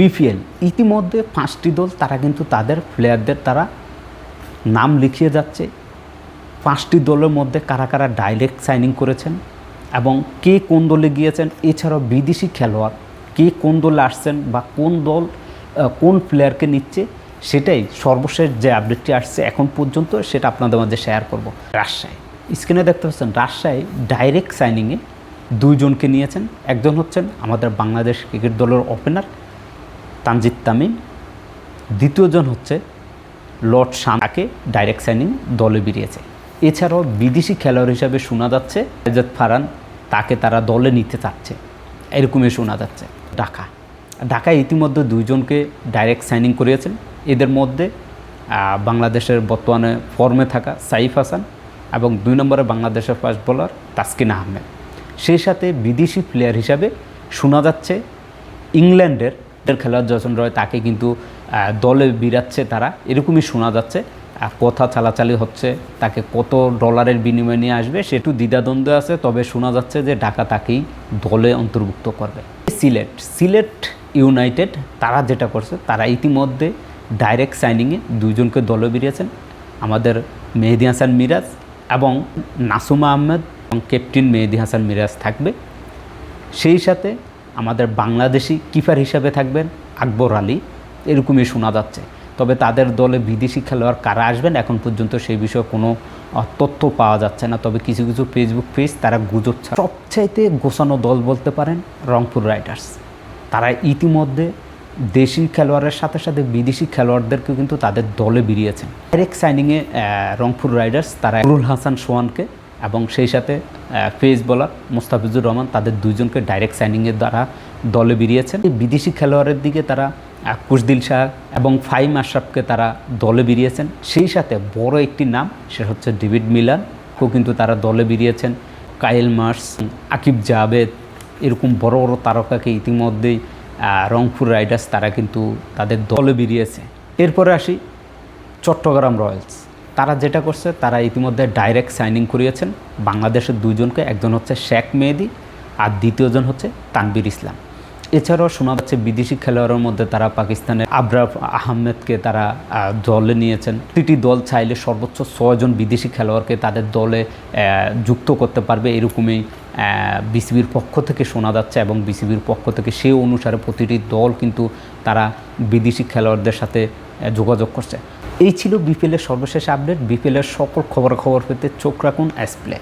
BPL ইতিমধ্যে 5টি দল তারা কিন্তু তাদের প্লেয়ারদের তারা নাম লিখিয়ে যাচ্ছে। 5টি দলের মধ্যে কারা কারা ডাইরেক্ট সাইনিং করেছেন এবং কে কোন দলে গিয়েছেন, এছাড়াও বিদেশি খেলোয়াড় কে কোন দলে আসছেন বা কোন দল কোন প্লেয়ারকে নিচ্ছে, সেটাই সর্বশেষ যে আপডেটটি আসছে এখন পর্যন্ত সেটা আপনাদের মাঝে শেয়ার করব। রাজশাহী স্ক্রিনে দেখতে পাচ্ছেন, রাজশাহী ডাইরেক্ট সাইনিংয়ে 2 জনকে নিয়েছেন। একজন হচ্ছেন আমাদের বাংলাদেশ ক্রিকেট দলের ওপেনার তানজিদ তামিম, দ্বিতীয়জন হচ্ছে লর্ড শানকে ডাইরেক্ট সাইনিং দলে বেরিয়েছে। এছাড়াও বিদেশি খেলোয়াড় হিসাবে শোনা যাচ্ছে আজাদ ফারহান, তাকে তারা দলে নিতে চাচ্ছে, এরকমই শোনা যাচ্ছে। ঢাকায় ইতিমধ্যে 2 জনকে ডাইরেক্ট সাইনিং করিয়েছেন। এদের মধ্যে বাংলাদেশের বর্তমানে ফর্মে থাকা সাইফ হাসান এবং 2 নম্বরে বাংলাদেশের ফাস্ট বোলার তাসকিন আহমেদ। সেই সাথে বিদেশি প্লেয়ার হিসাবে শোনা যাচ্ছে ইংল্যান্ডের খেলোয়াড় জয়সন রয়, তাকে কিন্তু দলে বিরাচ্ছে তারা, এরকমই শোনা যাচ্ছে। কথা চালাচালি হচ্ছে তাকে কত ডলারের বিনিময়ে নিয়ে আসবে সেটু দ্বিধাদ্বন্দ্বে আছে, তবে শোনা যাচ্ছে যে ঢাকা তাকেই দলে অন্তর্ভুক্ত করবে। সিলেট ইউনাইটেড তারা যেটা করছে, তারা ইতিমধ্যে ডাইরেক্ট সাইনিংয়ে 2 জনকে দলে বেরিয়েছেন, আমাদের মেহেদী হাসান মিরাজ এবং নাসুমা আহমেদ, এবং ক্যাপ্টেন মেহেদী হাসান মিরাজ থাকবে। সেই সাথে আমাদের বাংলাদেশি কিপার হিসাবে থাকবেন আকবর আলী, এরকমই শোনা যাচ্ছে। তবে তাদের দলে বিদেশি খেলোয়াড় কারা আসবেন এখন পর্যন্ত সেই বিষয়ে কোনো তথ্য পাওয়া যাচ্ছে না। তবে কিছু কিছু ফেসবুক পেজ তারা গুজব ছাড়া সবচাইতে গোছানো দল বলতে পারেন রংপুর রাইডার্স। তারা ইতিমধ্যে দেশি খেলোয়াড়ের সাথে সাথে বিদেশি খেলোয়াড়দেরকেও কিন্তু তাদের দলে বেরিয়েছেন। ডাইরেক্ট সাইনিংয়ে রংপুর রাইডার্স তারা নুরুল হাসান সোহানকে এবং সেই সাথে পেস বোলার মোস্তাফিজুর রহমান, তাদের 2 জনকে ডাইরেক্ট সাইনিংয়ের দ্বারা দলে বেরিয়েছেন। বিদেশি খেলোয়াড়ের দিকে তারা কুশদিল শাহ এবং ফাহিম আশরাফকে তারা দলে বেরিয়েছেন। সেই সাথে বড় একটি নাম, সে হচ্ছে ডেভিড মিলারকেও কিন্তু তারা দলে বেরিয়েছেন। কাইল মার্স, আকিব জাভেদ, এরকম বড় বড় তারকাকে ইতিমধ্যেই রংপুর রাইডার্স তারা কিন্তু তাদের দলে বেরিয়েছে। এরপরে আসি চট্টগ্রাম রয়্যালস। তারা যেটা করছে, তারা ইতিমধ্যে ডাইরেক্ট সাইনিং করিয়েছেন বাংলাদেশের 2 জনকে, একজন হচ্ছে শেখ মেহেদি আর দ্বিতীয়জন হচ্ছে তানভীর ইসলাম। এছাড়াও শোনা যাচ্ছে বিদেশি খেলোয়াড়ের মধ্যে তারা পাকিস্তানের আবরার আহমেদকে তারা দলে নিয়েছেন। প্রতিটি দল চাইলে সর্বোচ্চ 6 জন বিদেশি খেলোয়াড়কে তাদের দলে যুক্ত করতে পারবে, এরকমই বিসিবির পক্ষ থেকে শোনা যাচ্ছে এবং বিসিবির পক্ষ থেকে সেই অনুসারে প্রতিটি দল কিন্তু তারা বিদেশি খেলোয়াড়দের সাথে যোগাযোগ করছে। এই ছিল বিপিএলের সর্বশেষ আপডেট। বিপিএলের সকল খবর পেতে চোখ রাখুন এসপ্লে।